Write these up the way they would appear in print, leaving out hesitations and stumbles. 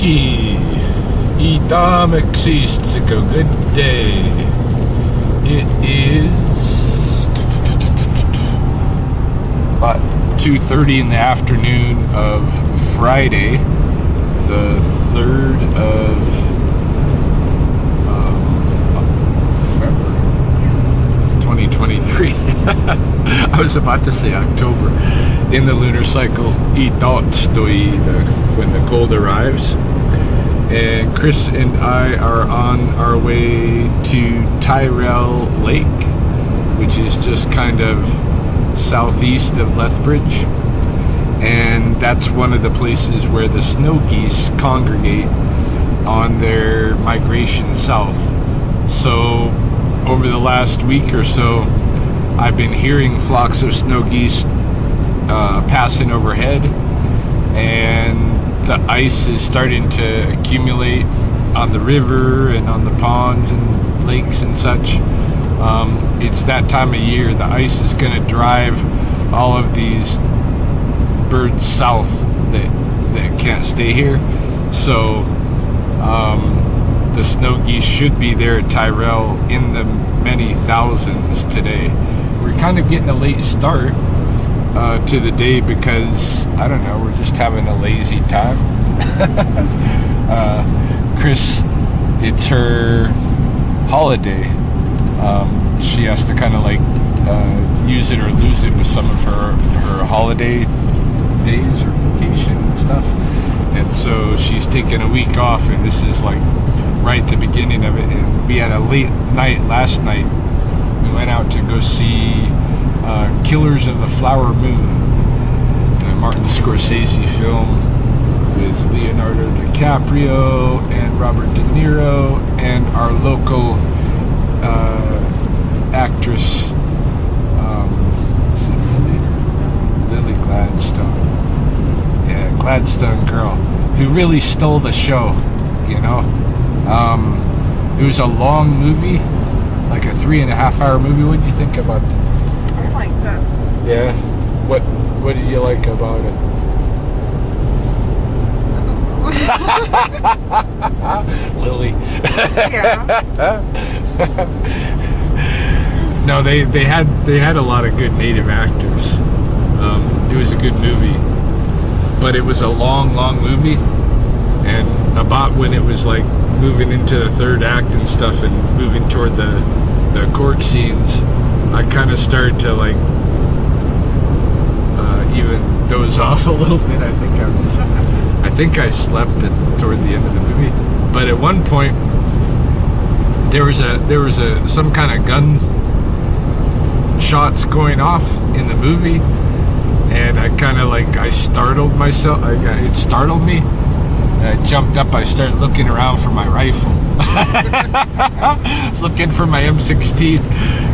Ski. Itam exists. A good day. It is about 2:30 in the afternoon of Friday, the 3rd of November 2023. I was about to say October. In the lunar cycle, when the cold arrives. And Kris and I are on our way to Tyrell Lake, which is just kind of southeast of Lethbridge. And that's one of the places where the snow geese congregate on their migration south. So over the last week or so, I've been hearing flocks of snow geese passing overhead, and the ice is starting to accumulate on the river and on the ponds and lakes and such. It's that time of year. The ice is going to drive all of these birds south that can't stay here. So the snow geese should be there at Tyrell in the many thousands today. We're kind of getting a late start to the day because, I don't know, we're just having a lazy time. Kris, it's her holiday. She has to kind of like use it or lose it with some of her holiday days or vacation and stuff. And so she's taking a week off, and this is like right at the beginning of it. And we had a late night last night. We went out to go see Killers of the Flower Moon, the Martin Scorsese film with Leonardo DiCaprio and Robert De Niro and our local actress, Lily Gladstone. Yeah, Gladstone girl, who really stole the show, you know. It was a long movie, like a 3.5-hour movie. What did you think about that? I liked that. Yeah? What did you like about it? Lily. Yeah. No, they had a lot of good native actors. It was a good movie, but it was a long movie, and about when it was like moving into the third act and stuff and moving toward the court scenes, I kind of started to like even doze off a little bit. I think I slept toward the end of the movie. But at one point there was some kind of gun shots going off in the movie, and I kind of like I startled myself. It startled me. I jumped up. I started looking around for my rifle. I was looking for my M16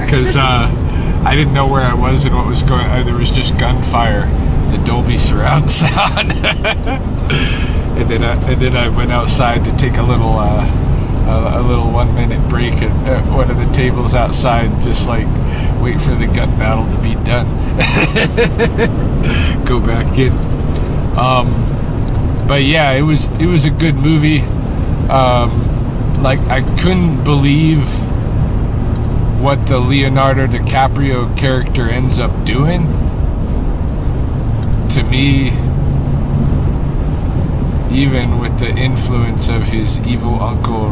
because I didn't know where I was and what was going on. There was just gunfire, the Dolby surround sound. and then I went outside to take a little 1-minute break at one of the tables outside, just like wait for the gun battle to be done. Go back in. But yeah, it was a good movie. Like, I couldn't believe what the Leonardo DiCaprio character ends up doing. To me, even with the influence of his evil uncle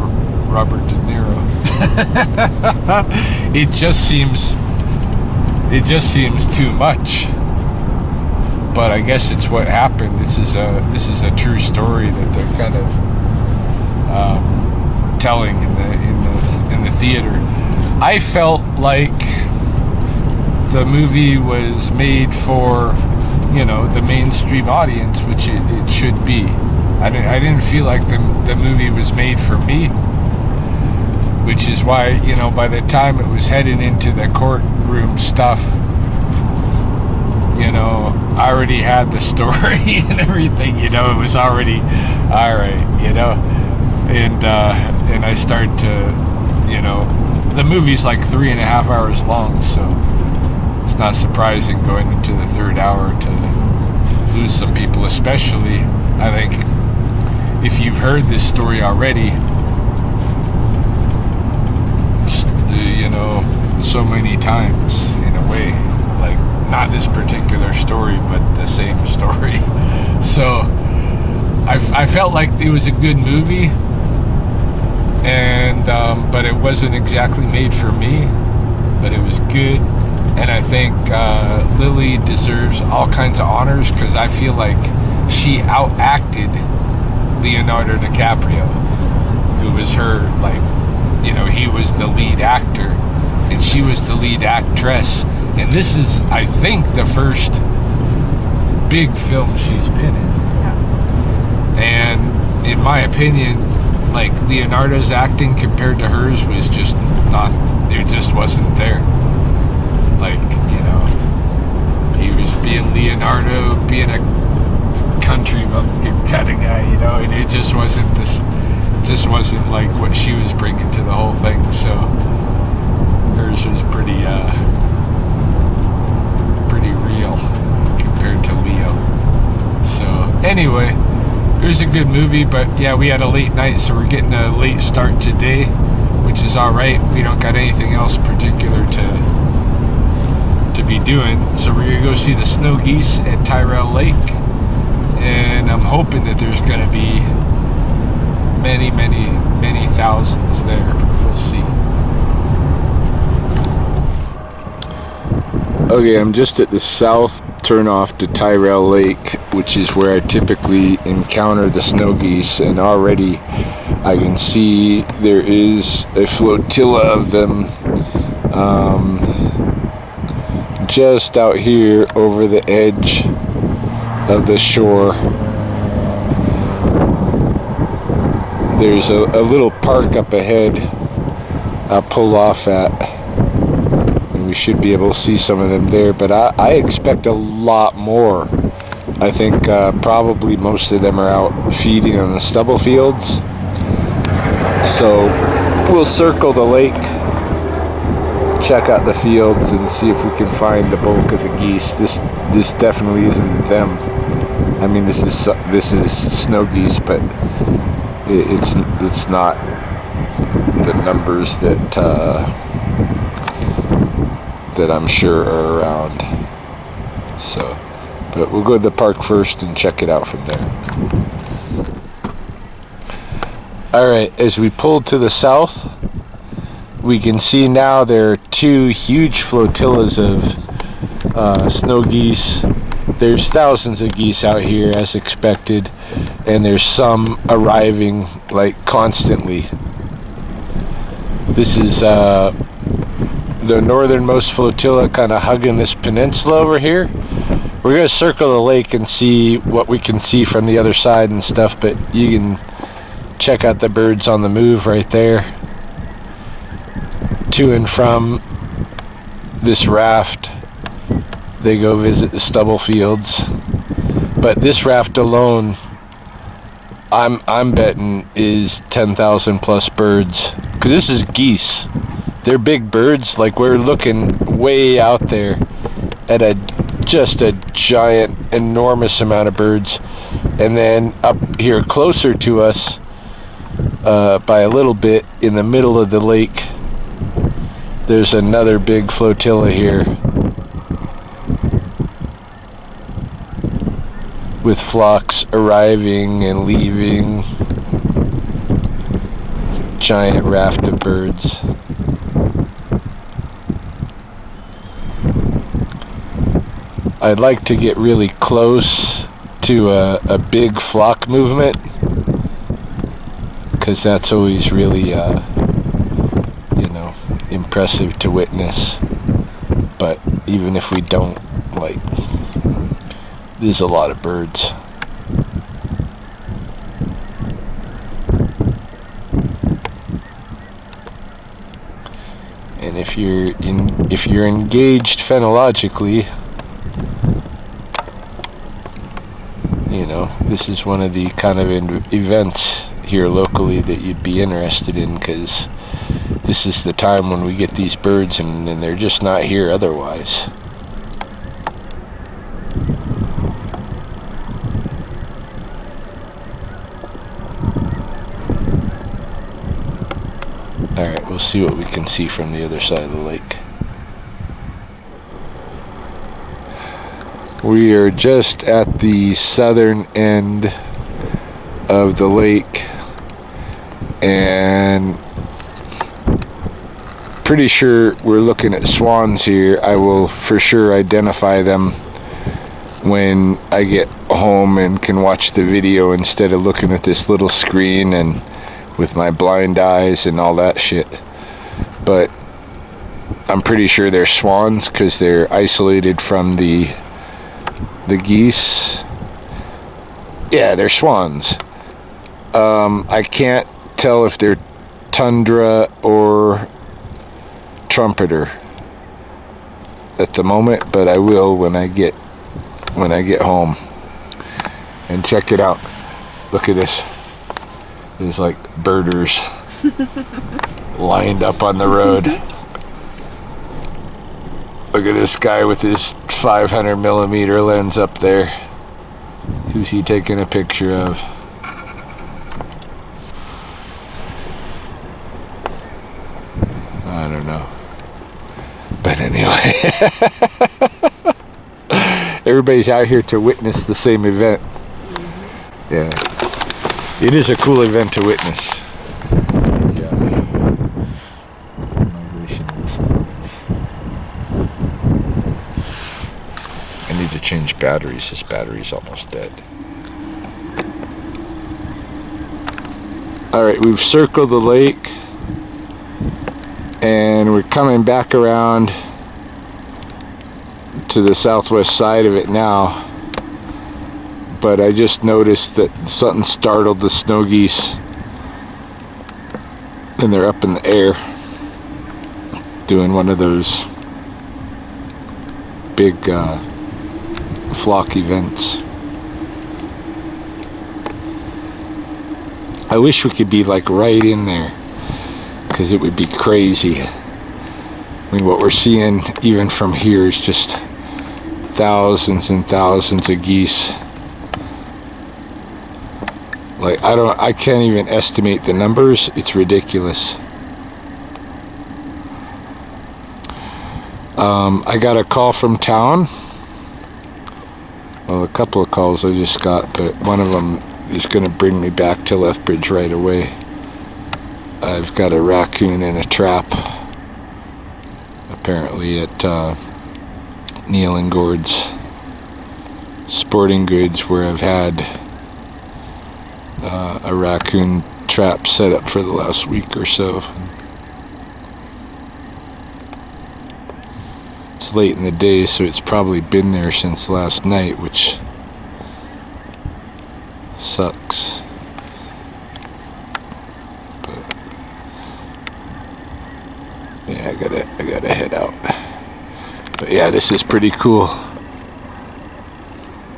Robert De Niro, it just seems too much. But I guess it's what happened. This is a true story that they're kind of telling in the theater. I felt like the movie was made for, you know, the mainstream audience, which it should be. I didn't feel like the movie was made for me, which is why, you know, by the time it was heading into the courtroom stuff, you know, I already had the story and everything, you know. It was already all right, you know. And I started to, you know, the movie's like 3.5 hours long, so it's not surprising going into the third hour to lose some people, especially, I think, if you've heard this story already, you know, so many times in a way, like not this particular story, but the same story. So I felt like it was a good movie, and but it wasn't exactly made for me, but it was good. And I think Lily deserves all kinds of honors, because I feel like she outacted Leonardo DiCaprio, who was her, like, you know, he was the lead actor and she was the lead actress. And this is, I think, the first big film she's been in. Yeah. And in my opinion, like, Leonardo's acting compared to hers was just not, it just wasn't there. Like, you know, he was being Leonardo, being a country bumpkin kind of guy, you know, and it just wasn't this, just wasn't like what she was bringing to the whole thing. So hers was pretty real compared to Leo. So anyway, it was a good movie, but yeah, we had a late night, so we're getting a late start today, which is all right. We don't got anything else particular to be doing, so we're gonna go see the snow geese at Tyrell Lake, and I'm hoping that there's gonna be many thousands there. We'll see. Okay, I'm just at the south turnoff to Tyrell Lake, which is where I typically encounter the snow geese, and already I can see there is a flotilla of them just out here over the edge of the shore. There's a little park up ahead I'll pull off at, and we should be able to see some of them there, but I expect a lot more. I think probably most of them are out feeding on the stubble fields. So we'll circle the lake, check out the fields, and see if we can find the bulk of the geese. This definitely isn't them. I mean, this is snow geese, but it's not the numbers that I'm sure are around. So, but we'll go to the park first and check it out from there. All right, as we pull to the south, we can see now there are two huge flotillas of snow geese. There's thousands of geese out here as expected, and there's some arriving like constantly. This is the northernmost flotilla kind of hugging this peninsula over here. We're going to circle the lake and see what we can see from the other side and stuff, but you can check out the birds on the move right there, to and from this raft. They go visit the stubble fields, but this raft alone, I'm betting, is 10,000 plus birds, because this is geese. They're big birds. Like, we're looking way out there at just a giant, enormous amount of birds, and then up here closer to us by a little bit in the middle of the lake, there's another big flotilla here with flocks arriving and leaving. It's a giant raft of birds. I'd like to get really close to a big flock movement, because that's always really impressive to witness. But even if we don't, like, there's a lot of birds. And if you're engaged phenologically, this is one of the kind of events here locally that you'd be interested in, because this is the time when we get these birds, and they're just not here otherwise. Alright, we'll see what we can see from the other side of the lake. We are just at the southern end of the lake, and pretty sure we're looking at swans here. I will for sure identify them when I get home and can watch the video instead of looking at this little screen and with my blind eyes and all that shit. But I'm pretty sure they're swans because they're isolated from the geese. Yeah, they're swans. I can't tell if they're tundra or trumpeter at the moment, but I will when I get home. And check it out. Look at this. There's like birders lined up on the road. Look at this guy with his 500mm lens up there. Who's he taking a picture of? I don't know. But anyway, everybody's out here to witness the same event. Yeah. It is a cool event to witness. Yeah. Migration of the snakes. I need to change batteries. This battery's almost dead. Alright, we've circled the lake. And we're coming back around to the southwest side of it now. But I just noticed that something startled the snow geese. And they're up in the air doing one of those big flock events. I wish we could be like right in there, because it would be crazy. I mean, what we're seeing even from here is just thousands and thousands of geese. Like, I can't even estimate the numbers. It's ridiculous. I got a call from town. Well, a couple of calls I just got, but one of them is going to bring me back to Lethbridge right away. I've got a raccoon in a trap, apparently at Neil and Gord's Sporting Goods, where I've had a raccoon trap set up for the last week or so. It's late in the day, so it's probably been there since last night, which sucks. But yeah, I gotta head out. But yeah, this is pretty cool.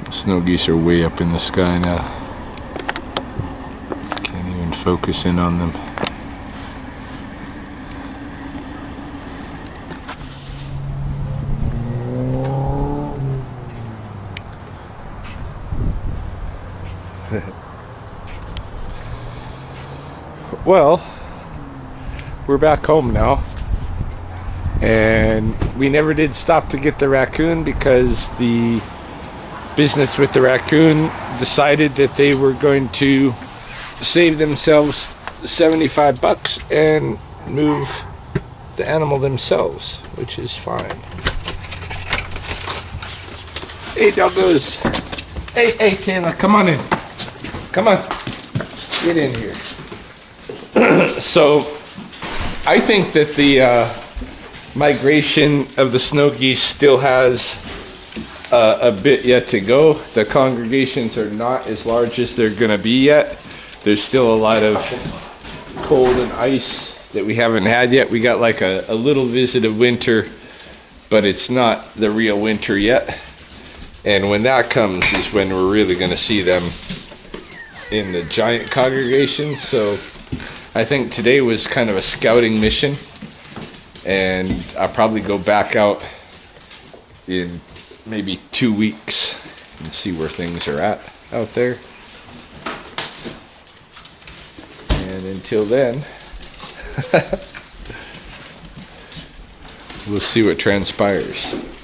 The snow geese are way up in the sky now. Can't even focus in on them. Well, we're back home now, and we never did stop to get the raccoon because the business with the raccoon decided that they were going to save themselves $75 and move the animal themselves, which is fine. Hey, doggos. Hey, Taylor, come on in. Come on. Get in here. So, I think that the migration of the snow geese still has a bit yet to go. The congregations are not as large as they're going to be yet. There's still a lot of cold and ice that we haven't had yet. We got like a little visit of winter, but it's not the real winter yet. And when that comes is when we're really going to see them in the giant congregation. So I think today was kind of a scouting mission, and I'll probably go back out in maybe 2 weeks and see where things are at out there. And until then, We'll see what transpires.